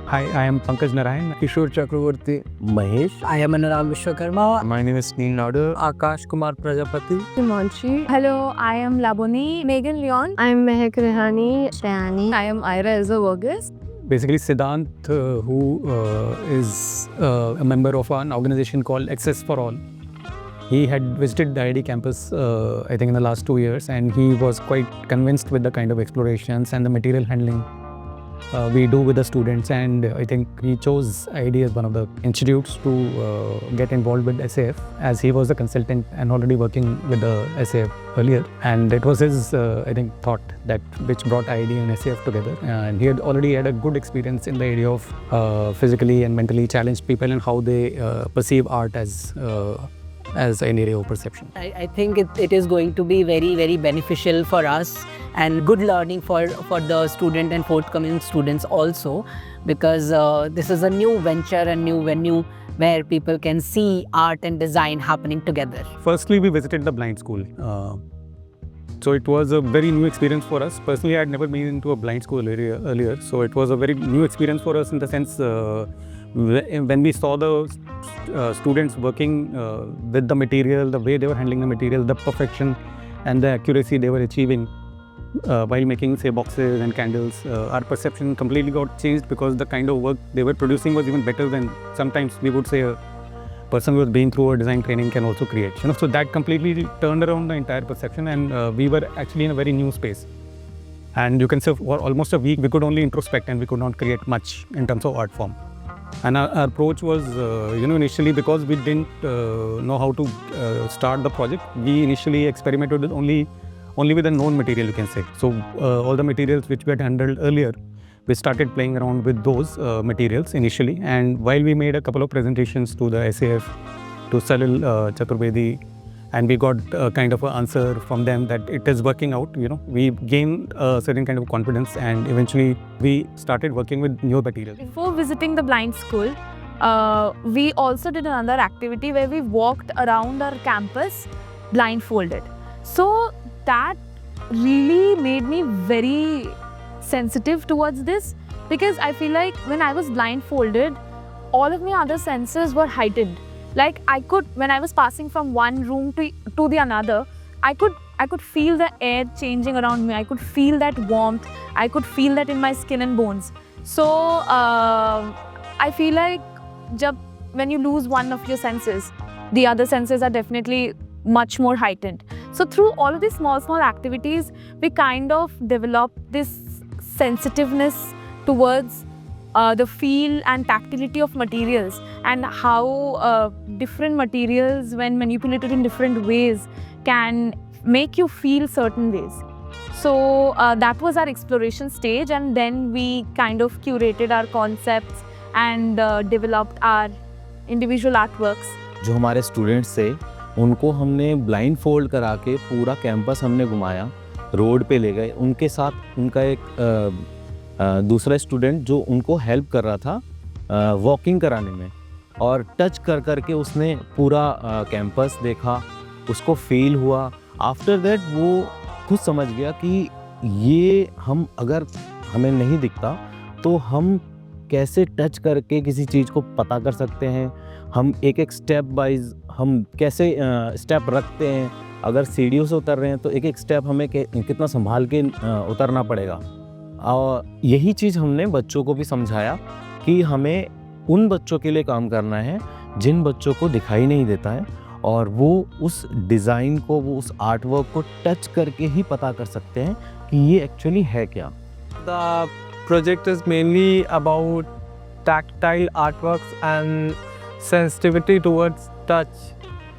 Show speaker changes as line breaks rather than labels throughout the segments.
Hi, I am Pankaj Narain.
Kishore, Chakraborty.
Mahesh.
I am Anurag Vishwakarma.
My name is Neil Nadu.
Akash Kumar Prajapati.
Himanshi. Hello, I am Laboni. Megan Leon.
I am Mehak Rehani.
Shayani. I am Ira Elza Vargas.
Basically, Siddhant, who is a member of an organization called Access for All. He had visited the IIAD campus, I think in the last 2 years, and he was quite convinced with the kind of explorations and the material handling we do with the students, and I think he chose IIAD as one of the institutes to get involved with SAF, as he was a consultant and already working with the SAF earlier, and it was his I think thought that which brought IIAD and SAF together, and he had already had a good experience in the area of physically and mentally challenged people and how they perceive art as an area of perception.
I think it is going to be very beneficial for us and good learning for the student and forthcoming students also, because this is a new venture and new venue where people can see art and design happening together.
Firstly, we visited the blind school. So it was a very new experience for us. Personally, I had never been into a blind school earlier. So it was a very new experience for us in the sense when we saw the students working with the material, the way they were handling the material, the perfection and the accuracy they were achieving while making, say, boxes and candles, our perception completely got changed, because the kind of work they were producing was even better than sometimes we would say a person who has been through a design training can also create. So that completely turned around the entire perception, and we were actually in a very new space. And you can say for almost a week we could only introspect and we could not create much in terms of art form. And our approach was, initially, because we didn't know how to start the project, we initially experimented with only with a known material, you can say. So all the materials which we had handled earlier, we started playing around with those materials initially. And while we made a couple of presentations to the SAF, to Salil, Chaturvedi, and we got kind of an answer from them that it is working out, we gained a certain kind of confidence, and eventually we started working with new materials.
Before visiting the blind school, we also did another activity where we walked around our campus blindfolded. So that really made me very sensitive towards this, because I feel like when I was blindfolded, all of my other senses were heightened. Like when I was passing from one room to the another, I could feel the air changing around me. I could feel that warmth. I could feel that in my skin and bones. So I feel like when you lose one of your senses, the other senses are definitely much more heightened. So through all of these small activities, we kind of developed this sensitiveness towards the feel and tactility of materials, and how different materials, when manipulated in different ways, can make you feel certain ways. So that was our exploration stage, and then we kind of curated our concepts and developed our individual artworks.
जो हमारे students थे उनको हमने blind fold करा के पूरा campus हमने घुमाया, रोड पे ले गए। उनके साथ उनका एक दूसरा स्टूडेंट जो उनको हेल्प कर रहा था वॉकिंग कराने में, और टच कर के उसने पूरा कैंपस देखा, उसको फील हुआ। आफ्टर दैट वो खुद समझ गया कि ये अगर हमें नहीं दिखता तो हम कैसे टच करके किसी चीज़ को पता कर सकते हैं, हम एक स्टेप वाइज हम कैसे स्टेप रखते हैं। अगर सीढ़ियों से उतर रहे हैं तो एक स्टेप हमें कितना संभाल के उतरना पड़ेगा। और यही चीज़ हमने बच्चों को भी समझाया कि हमें उन बच्चों के लिए काम करना है जिन बच्चों को दिखाई नहीं देता है, और वो उस डिज़ाइन को, वो उस आर्ट वर्क को टच करके ही पता कर सकते हैं कि ये एक्चुअली है क्या।
The project is mainly about tactile artworks and sensitivity towards touch.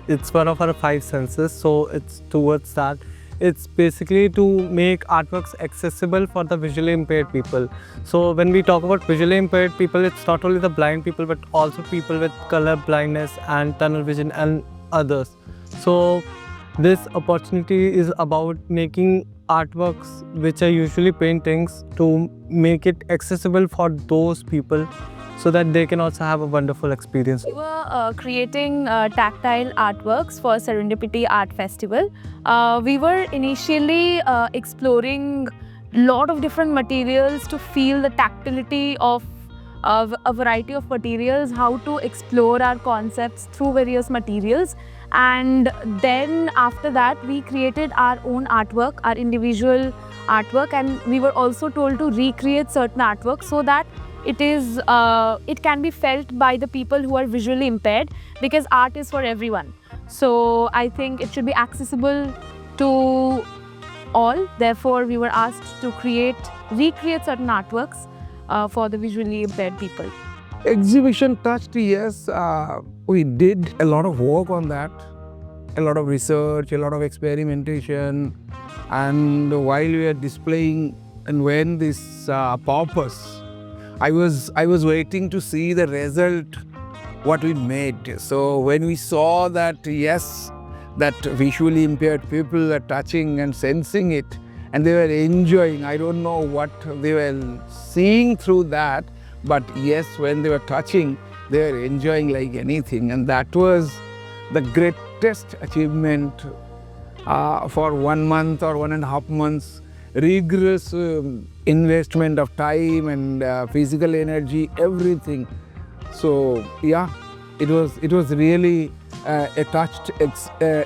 It's one of our 5 senses, so it's towards that. It's basically to make artworks accessible for the visually impaired people. So when we talk about visually impaired people, it's not only the blind people but also people with color blindness and tunnel vision and others. So this opportunity is about making artworks, which are usually paintings, to make it accessible for those people, so that they can also have a wonderful experience.
We were creating tactile artworks for Serendipity Arts Festival. We were initially exploring a lot of different materials to feel the tactility of a variety of materials, how to explore our concepts through various materials. And then after that, we created our own artwork, our individual artwork, and we were also told to recreate certain artwork so that it can be felt by the people who are visually impaired, because art is for everyone. So I think it should be accessible to all. Therefore, we were asked to recreate certain artworks for the visually impaired people.
Exhibition touched, yes. We did a lot of work on that, a lot of research, a lot of experimentation. And while we were displaying and when this purpose, I was waiting to see the result, what we made. So when we saw that, yes, that visually impaired people are touching and sensing it, and they were enjoying. I don't know what they were seeing through that, but yes, when they were touching, they were enjoying like anything. And that was the greatest achievement for 1 month or 1.5 months. Rigorous investment of time and physical energy, everything. So yeah, it was really a touched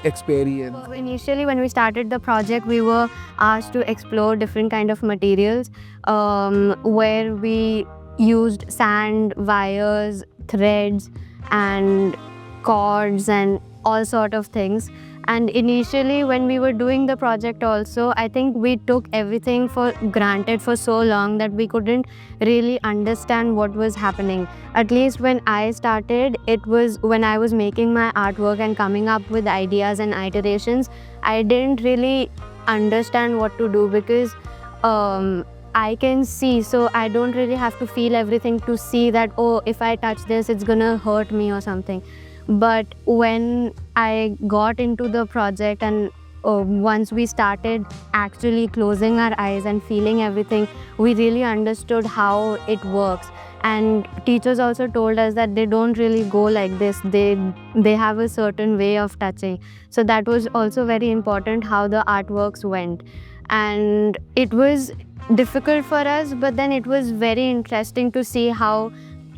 experience.
So initially, when we started the project, we were asked to explore different kind of materials, where we used sand, wires, threads, and cords, and all sort of things. And initially, when we were doing the project also, I think we took everything for granted for so long that we couldn't really understand what was happening. At least when I started, it was when I was making my artwork and coming up with ideas and iterations, I didn't really understand what to do, because I can see, so I don't really have to feel everything to see that, oh, if I touch this, it's gonna hurt me or something. But when I got into the project and once we started actually closing our eyes and feeling everything, we really understood how it works. And teachers also told us that they don't really go like this. They have a certain way of touching. So that was also very important, how the artworks went. And it was difficult for us, but then it was very interesting to see how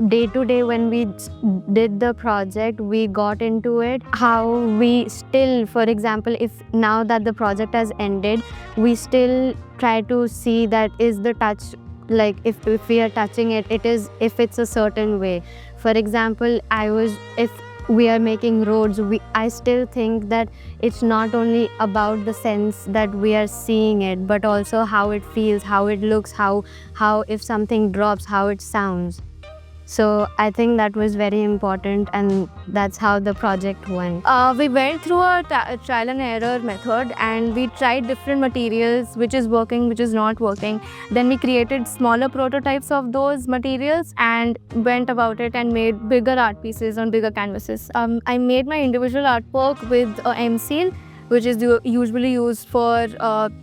day to day when we did the project, we got into it, how we still, for example, if now that the project has ended, we still try to see that is the touch, like if we are touching it, if it's a certain way. For example, if we are making roads, I still think that it's not only about the sense that we are seeing it, but also how it feels, how it looks, how if something drops, how it sounds. So I think that was very important, and that's how the project went.
We went through a trial and error method, and we tried different materials, which is working, which is not working. Then we created smaller prototypes of those materials and went about it and made bigger art pieces on bigger canvases. I made my individual artwork with M-Seal, which is usually used for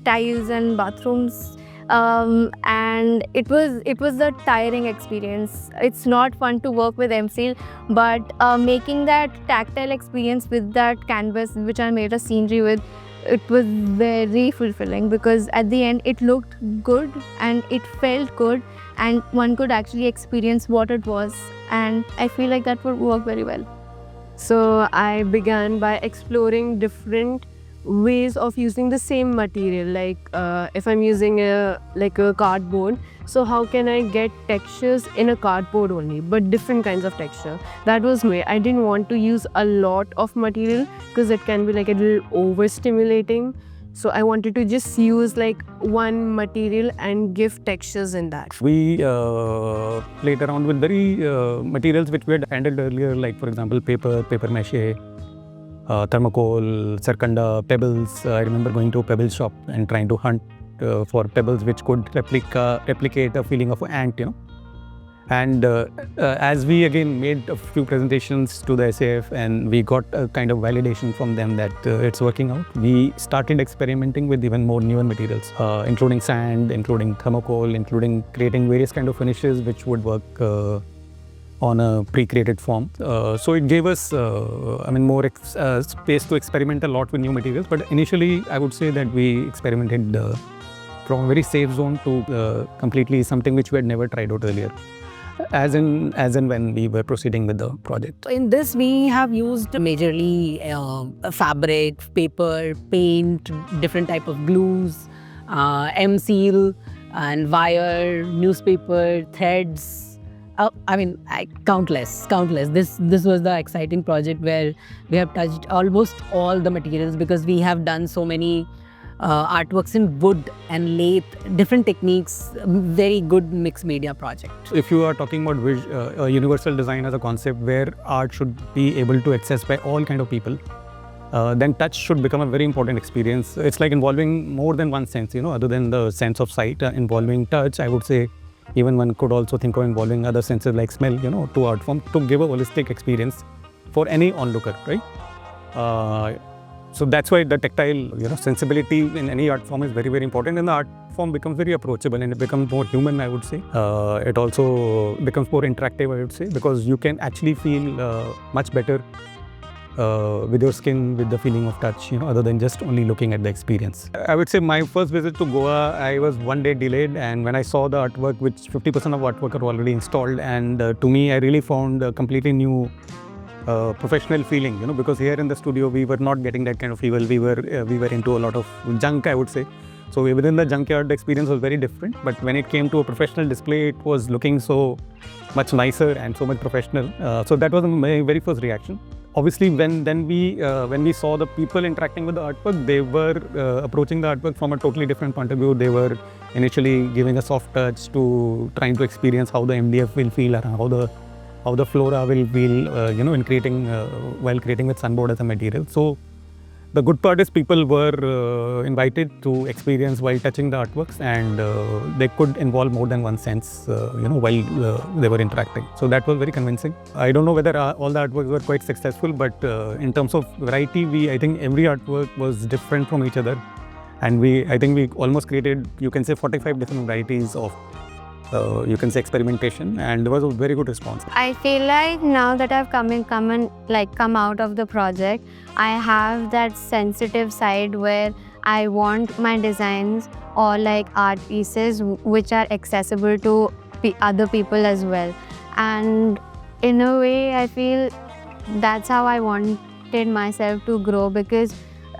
tiles and bathrooms. And it was a tiring experience. It's not fun to work with M-Seal, but making that tactile experience with that canvas, which I made a scenery with, it was very fulfilling, because at the end it looked good and it felt good, and one could actually experience what it was, and I feel like that would work very well.
So I began by exploring different ways of using the same material, like if I'm using a cardboard, so how can I get textures in a cardboard only, but different kinds of texture. That was me. I didn't want to use a lot of material because it can be like a little overstimulating, so I wanted to just use like one material and give textures in that.
We played around with very materials which we had handled earlier, like for example paper mache, thermocol, sarkanda, pebbles. I remember going to a pebble shop and trying to hunt for pebbles which could replicate a feeling of ant, you know. And as we again made a few presentations to the SAF and we got a kind of validation from them that it's working out, we started experimenting with even more newer materials, including sand, including thermocol, including creating various kind of finishes which would work on a pre-created form. So it gave us, more space to experiment a lot with new materials. But initially, I would say that we experimented from a very safe zone to completely something which we had never tried out earlier. as in when we were proceeding with the project.
So in this, we have used majorly fabric, paper, paint, different type of glues, M-seal and wire, newspaper, threads. Countless. This was the exciting project where we have touched almost all the materials, because we have done so many artworks in wood and lathe, different techniques, very good mixed media project.
If you are talking about universal design as a concept where art should be able to access by all kind of people, then touch should become a very important experience. It's like involving more than one sense, other than the sense of sight, involving touch. I would say even one could also think of involving other senses like smell, to art form, to give a holistic experience for any onlooker, right? So that's why the tactile, sensibility in any art form is very, very important, and the art form becomes very approachable and it becomes more human, I would say. It also becomes more interactive, I would say, because you can actually feel much better with your skin, with the feeling of touch, other than just only looking at the experience. I would say my first visit to Goa, I was one day delayed, and when I saw the artwork, which 50% of artwork are already installed, and to me, I really found a completely new professional feeling, because here in the studio, we were not getting that kind of feel. We were into a lot of junk, I would say. So within the junkyard, the experience was very different, but when it came to a professional display, it was looking so much nicer and so much professional. So that was my very first reaction. Obviously, when we saw the people interacting with the artwork, they were approaching the artwork from a totally different point of view. They were initially giving a soft touch to trying to experience how the MDF will feel, or how the flora will feel, in creating while creating with sunboard as a material. So the good part is people were invited to experience while touching the artworks, and they could involve more than one sense, while they were interacting. So that was very convincing. I don't know whether all the artworks were quite successful, but in terms of variety, I think every artwork was different from each other. And I think we almost created, you can say, 45 different varieties of experimentation, and there was a very good response.
I feel like now that I've come out of the project, I have that sensitive side where I want my designs or like art pieces which are accessible to other people as well. And in a way, I feel that's how I wanted myself to grow, because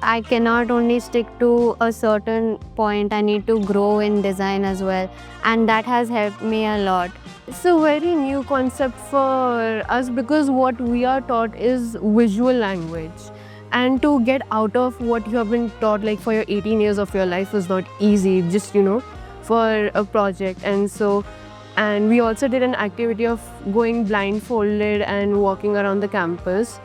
I cannot only stick to a certain point, I need to grow in design as well, and that has helped me a lot.
It's a very new concept for us, because what we are taught is visual language, and to get out of what you have been taught like for your 18 years of your life is not easy, just for a project. And we also did an activity of going blindfolded and walking around the campus.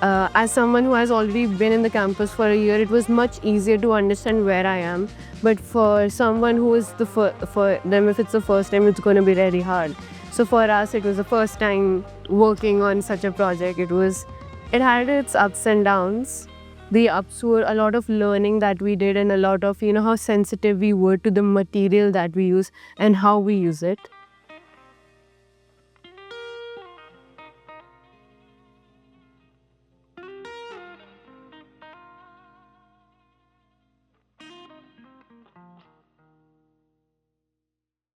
As someone who has already been in the campus for a year, it was much easier to understand where I am. But for someone who is for them, if it's the first time, it's going to be very hard. So for us, it was the first time working on such a project. It had its ups and downs. The ups were a lot of learning that we did, and a lot of how sensitive we were to the material that we use and how we use it.